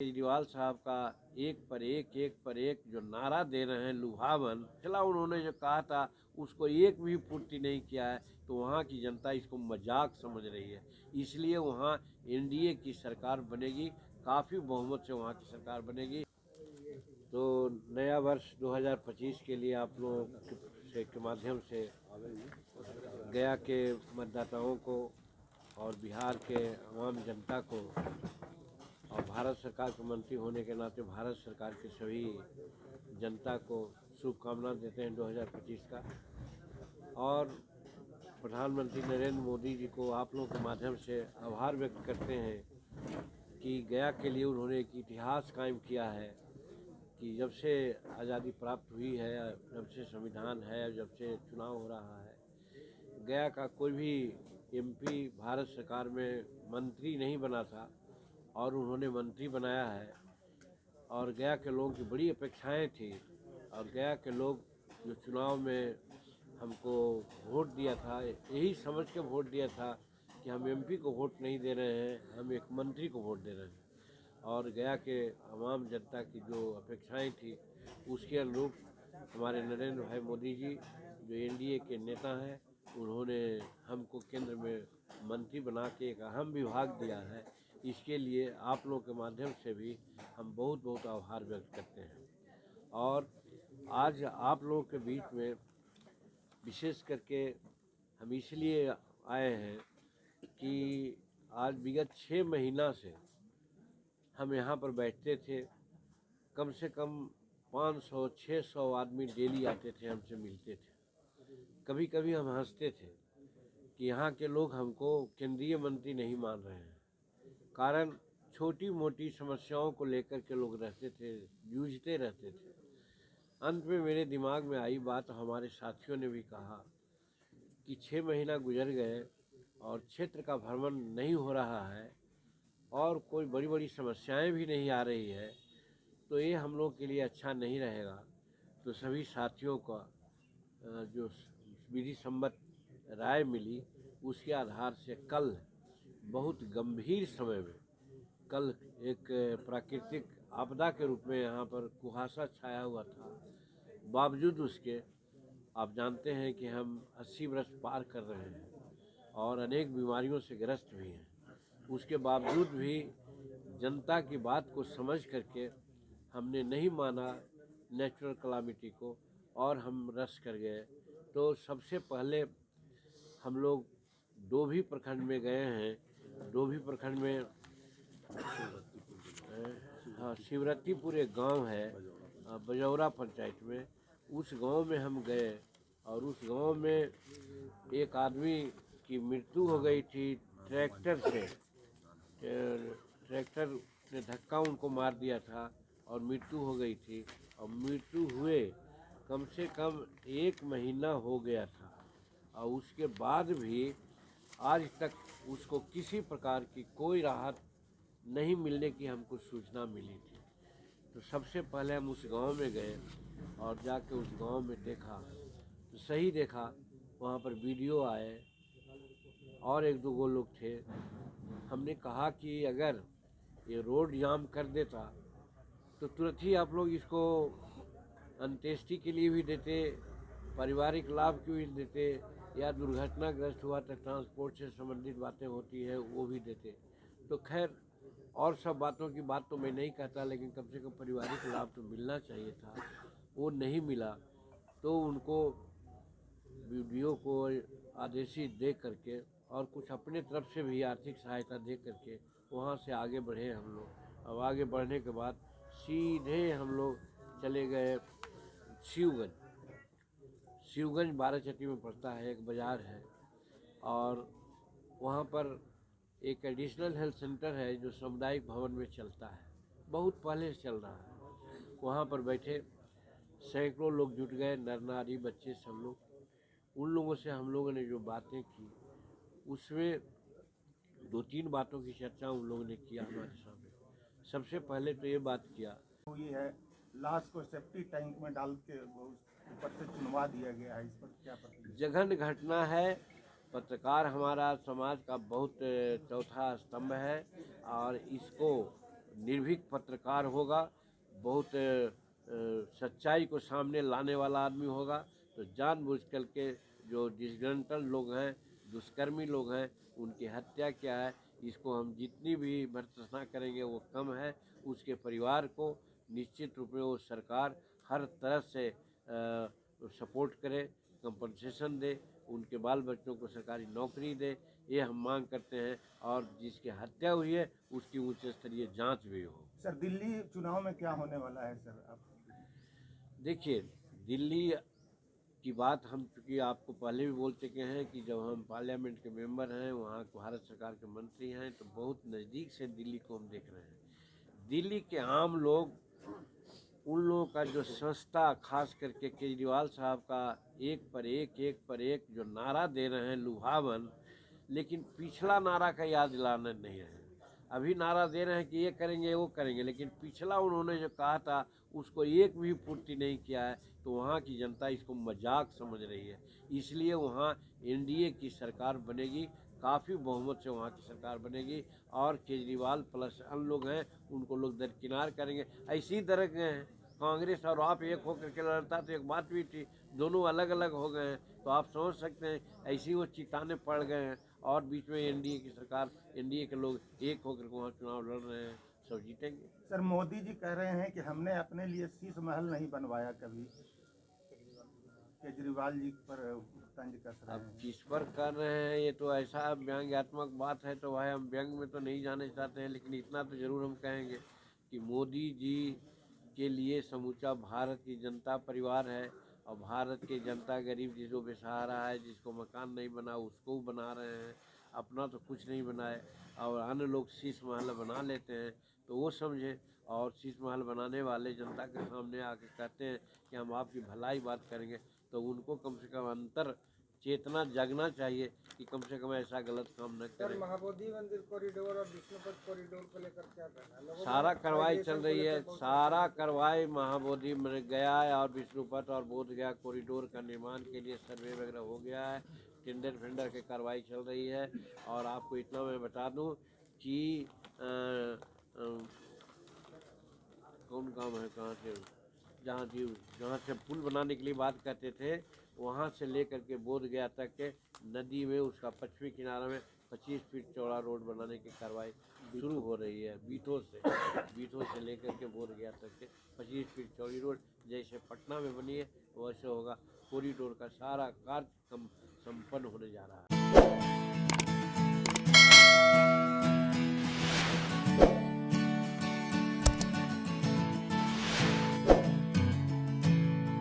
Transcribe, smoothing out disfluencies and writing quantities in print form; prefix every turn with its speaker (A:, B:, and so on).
A: केजरीवाल साहब का एक पर एक जो नारा दे रहे हैं लुभावन, चला उन्होंने जो कहा था उसको एक भी पूर्ति नहीं किया है, तो वहाँ की जनता इसको मजाक समझ रही है। इसलिए वहाँ एनडीए की सरकार बनेगी, काफ़ी बहुमत से वहाँ की सरकार बनेगी। तो नया वर्ष 2025 के लिए आप लोगों के माध्यम से गया के मतदाताओं को और बिहार के आम जनता को और भारत सरकार के मंत्री होने के नाते भारत सरकार के सभी जनता को शुभकामना देते हैं 2025 का। और प्रधानमंत्री नरेंद्र मोदी जी को आप लोगों के माध्यम से आभार व्यक्त करते हैं कि गया के लिए उन्होंने एक इतिहास कायम किया है कि जब से आज़ादी प्राप्त हुई है, जब से संविधान है, जब से चुनाव हो रहा है, गया का कोई भी एमपी भारत सरकार में मंत्री नहीं बना था और उन्होंने मंत्री बनाया है। और गया के लोगों की बड़ी अपेक्षाएं थी और गया के लोग जो चुनाव में हमको वोट दिया था, यही समझ के वोट दिया था कि हम एमपी को वोट नहीं दे रहे हैं, हम एक मंत्री को वोट दे रहे हैं। और गया के आवाम जनता की जो अपेक्षाएं थी उसके अनुरूप हमारे नरेंद्र भाई मोदी जी जो एनडीए के नेता हैं, उन्होंने हमको केंद्र में मंत्री बना के एक अहम विभाग दिया है। इसके लिए आप लोगों के माध्यम से भी हम बहुत बहुत आभार व्यक्त करते हैं। और आज आप लोगों के बीच में विशेष करके हम इसलिए आए हैं कि आज विगत 6 महीना से हम यहाँ पर बैठते थे, कम से कम 500-600 आदमी डेली आते थे, हमसे मिलते थे। कभी कभी हम हंसते थे कि यहाँ के लोग हमको केंद्रीय मंत्री नहीं मान रहे हैं, कारण छोटी मोटी समस्याओं को लेकर के लोग रहते थे, जूझते रहते थे। अंत में मेरे दिमाग में आई बात, हमारे साथियों ने भी कहा कि 6 महीना गुजर गए और क्षेत्र का भ्रमण नहीं हो रहा है और कोई बड़ी बड़ी समस्याएं भी नहीं आ रही है, तो ये हम लोग के लिए अच्छा नहीं रहेगा। तो सभी साथियों का जो विधि सम्मत राय मिली, उसके आधार से कल बहुत गंभीर समय में, कल एक प्राकृतिक आपदा के रूप में यहाँ पर कुहासा छाया हुआ था, बावजूद उसके आप जानते हैं कि हम 80 वर्ष पार कर रहे हैं और अनेक बीमारियों से ग्रस्त भी हैं, उसके बावजूद भी जनता की बात को समझ करके हमने नहीं माना नेचुरल कलामिटी को और हम रस कर गए। तो सबसे पहले हम लोग डोभी प्रखंड में गए हैं। डोभी प्रखंड में हाँ शिवरत्तीपुर एक गांव है बजौरा पंचायत में, उस गांव में हम गए और उस गांव में एक आदमी की मृत्यु हो गई थी ट्रैक्टर से। ट्रैक्टर ने धक्का उनको मार दिया था और मृत्यु हो गई थी। और मृत्यु हुए कम से कम 1 महीना हो गया था और उसके बाद भी आज तक उसको किसी प्रकार की कोई राहत नहीं मिलने की हमको सूचना मिली थी। तो सबसे पहले हम उस गांव में गए और जाके उस गांव में देखा तो सही देखा, वहाँ पर वीडियो आए और 1-2 लोग थे। हमने कहा कि अगर ये रोड जाम कर देता तो तुरंत ही आप लोग इसको अंत्येष्टि के लिए भी देते, पारिवारिक लाभ के भी देते, या दुर्घटनाग्रस्त हुआ तो ट्रांसपोर्ट से संबंधित बातें होती है वो भी देते। तो खैर और सब बातों की बात तो मैं नहीं कहता, लेकिन कम से कम पारिवारिक लाभ तो मिलना चाहिए था, वो नहीं मिला। तो उनको वीडियो को आदेशित दे करके और कुछ अपने तरफ से भी आर्थिक सहायता दे करके वहाँ से आगे बढ़े हम लोग। अब आगे बढ़ने के बाद सीधे हम लोग चले गए शिवगंज। शिवगंज बाराचट्टी में पड़ता है, एक बाज़ार है और वहाँ पर एक एडिशनल हेल्थ सेंटर है जो सामुदायिक भवन में चलता है, बहुत पहले से चल रहा है। वहाँ पर बैठे सैकड़ों लोग जुट गए, नर नारी बच्चे सब लोग। उन लोगों से हम लोगों ने जो बातें की उसमें 2-3 बातों की चर्चा उन लोगों ने किया हमारे सामने। सबसे पहले तो ये बात किया,
B: ये है लाश को सेफ्टी टैंक में डाल के ऊपर से चुनवा दिया गया है, इस पर क्या प्रतिक्रिया?
A: जघन्य घटना है। पत्रकार हमारा समाज का बहुत चौथा स्तंभ है और इसको निर्भीक पत्रकार होगा, बहुत सच्चाई को सामने लाने वाला आदमी होगा। तो जानबूझकर के जो डिसग्रंटल लोग हैं, दुष्कर्मी लोग हैं, उनकी हत्या क्या है, इसको हम जितनी भी भर्त्सना करेंगे वो कम है। उसके परिवार को निश्चित रूप में वो सरकार हर तरह से सपोर्ट करे, कंपनसेशन दे, उनके बाल बच्चों को सरकारी नौकरी दे, ये हम मांग करते हैं। और जिसकी हत्या हुई है उसकी उच्च स्तरीय जांच भी हो।
B: सर दिल्ली चुनाव में क्या होने वाला है सर आप?
A: देखिए, दिल्ली की बात हम चूँकि आपको पहले भी बोल चुके हैं कि जब हम पार्लियामेंट के मेंबर हैं, वहाँ भारत सरकार के मंत्री हैं, तो बहुत नज़दीक से दिल्ली को हम देख रहे हैं। दिल्ली के आम लोग, उन लोगों का जो संस्था, खास करके केजरीवाल साहब का एक पर एक जो नारा दे रहे हैं लुभावन, लेकिन पिछला नारा का याद दिलाना नहीं है। अभी नारा दे रहे हैं कि ये करेंगे वो करेंगे, लेकिन पिछला उन्होंने जो कहा था उसको एक भी पूर्ति नहीं किया है। तो वहाँ की जनता इसको मजाक समझ रही है, इसलिए वहाँ एनडीए की सरकार बनेगी, काफ़ी बहुमत से वहाँ की सरकार बनेगी। और केजरीवाल प्लस अन्य लोग हैं उनको लोग दरकिनार करेंगे। ऐसी तरह के हैं, कांग्रेस और आप एक होकर के लड़ता तो एक बात भी थी, दोनों अलग अलग हो गए हैं। तो आप समझ सकते हैं ऐसी वो चिताने पड़ गए हैं। और बीच में एनडीए की सरकार, एनडीए के लोग एक होकर के वहाँ चुनाव लड़ रहे हैं, सब जीतेंगे।
B: सर मोदी जी कह रहे हैं कि हमने अपने लिए शीश महल नहीं बनवाया कभी, केजरीवाल जी पर तंज कस रहे
A: अब
B: हैं।
A: किस पर कर रहे हैं ये तो ऐसा व्यंग्यात्मक बात है, तो भाई हम व्यंग में तो नहीं जाने चाहते हैं, लेकिन इतना तो ज़रूर हम कहेंगे कि मोदी जी के लिए समूचा भारत की जनता परिवार है। और भारत की जनता गरीब जिसको बेसहारा है, जिसको मकान नहीं बना उसको बना रहे हैं, अपना तो कुछ नहीं बनाए। और अन्य लोग शीश महल बना लेते हैं, तो वो समझे। और शीश महल बनाने वाले जनता के सामने आके कहते हैं कि हम आपकी भलाई बात करेंगे, तो उनको कम से कम अंतर चेतना जगना चाहिए कि कम से कम ऐसा गलत काम न
C: सर
A: करें।
C: महाबोधि मंदिर कॉरिडोर और विष्णुपद कॉरिडोर को लेकर क्या कहना है? लोगों
A: सारा
C: में
A: कार्रवाई चल
C: वाइब्रेशन को
A: रही है,
C: लेकर बहुत
A: सारा कार्रवाई महाबोधि में गया है और विष्णुपथ और बोध गया कॉरिडोर का निर्माण के लिए सर्वे वगैरह हो गया है, टेंडर फेंडर की कार्रवाई चल रही है। और आपको इतना मैं बता दूं कि कौन काम है, कहाँ से, जहाँ से पुल बनाने के लिए बात करते थे, वहाँ से लेकर के बोध गया तक के नदी में उसका पश्चिमी किनारा में 25 फीट चौड़ा रोड बनाने की कार्रवाई शुरू हो रही है। बीठो से लेकर के बोध गया तक के 25 फीट चौड़ी रोड जैसे पटना में बनी है वैसे होगा। कॉरिडोर का सारा कार्य संपन्न होने जा रहा है।